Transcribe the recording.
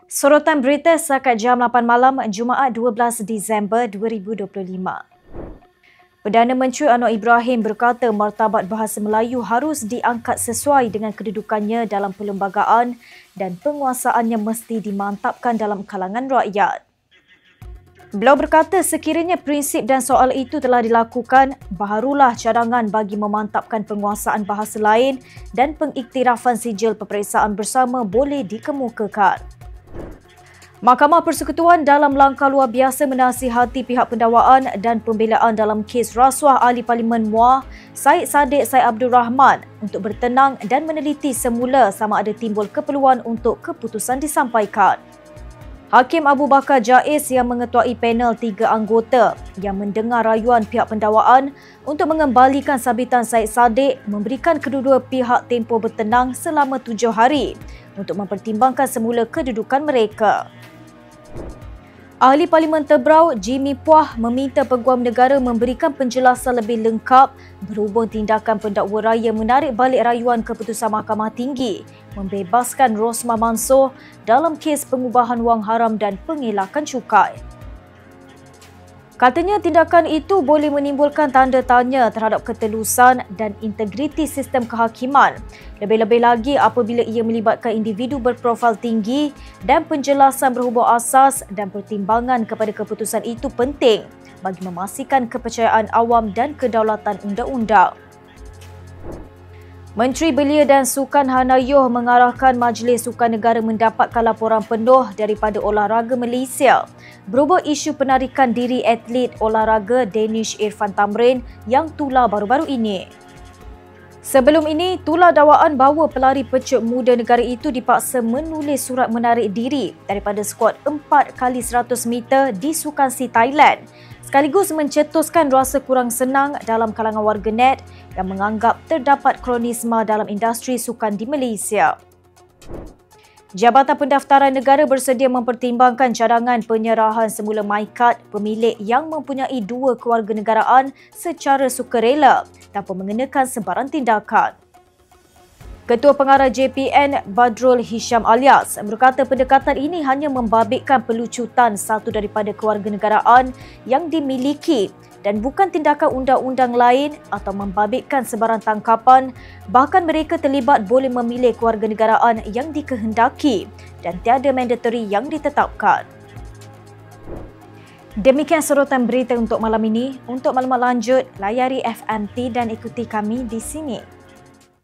Sorotan berita setakat jam 8 malam Jumaat 12 Disember 2025. Perdana Menteri Anwar Ibrahim berkata martabat bahasa Melayu harus diangkat sesuai dengan kedudukannya dalam perlembagaan dan penguasaannya mesti dimantapkan dalam kalangan rakyat. Beliau berkata sekiranya prinsip dan soal itu telah dilakukan, barulah cadangan bagi memantapkan penguasaan bahasa lain dan pengiktirafan sijil peperiksaan bersama boleh dikemukakan. Mahkamah Persekutuan dalam langkah luar biasa menasihati pihak pendakwaan dan pembelaan dalam kes rasuah Ahli Parlimen Muar, Syed Saddiq Syed Abdul Rahman untuk bertenang dan meneliti semula sama ada timbul keperluan untuk keputusan disampaikan. Hakim Abu Bakar Jaiz yang mengetuai panel 3 anggota yang mendengar rayuan pihak pendakwaan untuk mengembalikan sabitan Syed Saddiq memberikan kedua-dua pihak tempoh bertenang selama 7 hari untuk mempertimbangkan semula kedudukan mereka. Ahli Parlimen Tebrau, Jimmy Puah meminta Peguam Negara memberikan penjelasan lebih lengkap berhubung tindakan pendakwa raya menarik balik rayuan keputusan Mahkamah Tinggi membebaskan Rosmah Mansor dalam kes pengubahan wang haram dan pengelakan cukai. Katanya tindakan itu boleh menimbulkan tanda tanya terhadap ketelusan dan integriti sistem kehakiman. Lebih-lebih lagi apabila ia melibatkan individu berprofil tinggi dan penjelasan berhubung asas dan pertimbangan kepada keputusan itu penting bagi memastikan kepercayaan awam dan kedaulatan undang-undang. Menteri Belia dan Sukan Hanayuh mengarahkan Majlis Sukan Negara mendapatkan laporan penuh daripada Olahraga Malaysia berhubung isu penarikan diri atlet olahraga Danish Irfan Tamrin yang tular baru-baru ini. Sebelum ini, tular dakwaan bahawa pelari pecut muda negara itu dipaksa menulis surat menarik diri daripada skuad 4x100 meter di Sukan Si Thailand, sekaligus mencetuskan rasa kurang senang dalam kalangan warganet yang menganggap terdapat kronisma dalam industri sukan di Malaysia. Jabatan Pendaftaran Negara bersedia mempertimbangkan cadangan penyerahan semula MyKad pemilik yang mempunyai 2 kewarganegaraan secara sukarela tanpa mengenakan sebarang tindakan. Ketua Pengarah JPN Badrul Hisham Alias berkata pendekatan ini hanya membabitkan pelucutan satu daripada kewarganegaraan yang dimiliki dan bukan tindakan undang-undang lain atau membabitkan sebarang tangkapan, bahkan mereka terlibat boleh memilih kewarganegaraan yang dikehendaki dan tiada mandatory yang ditetapkan. Demikian sorotan berita untuk malam ini. Untuk maklumat lanjut, layari FMT dan ikuti kami di sini.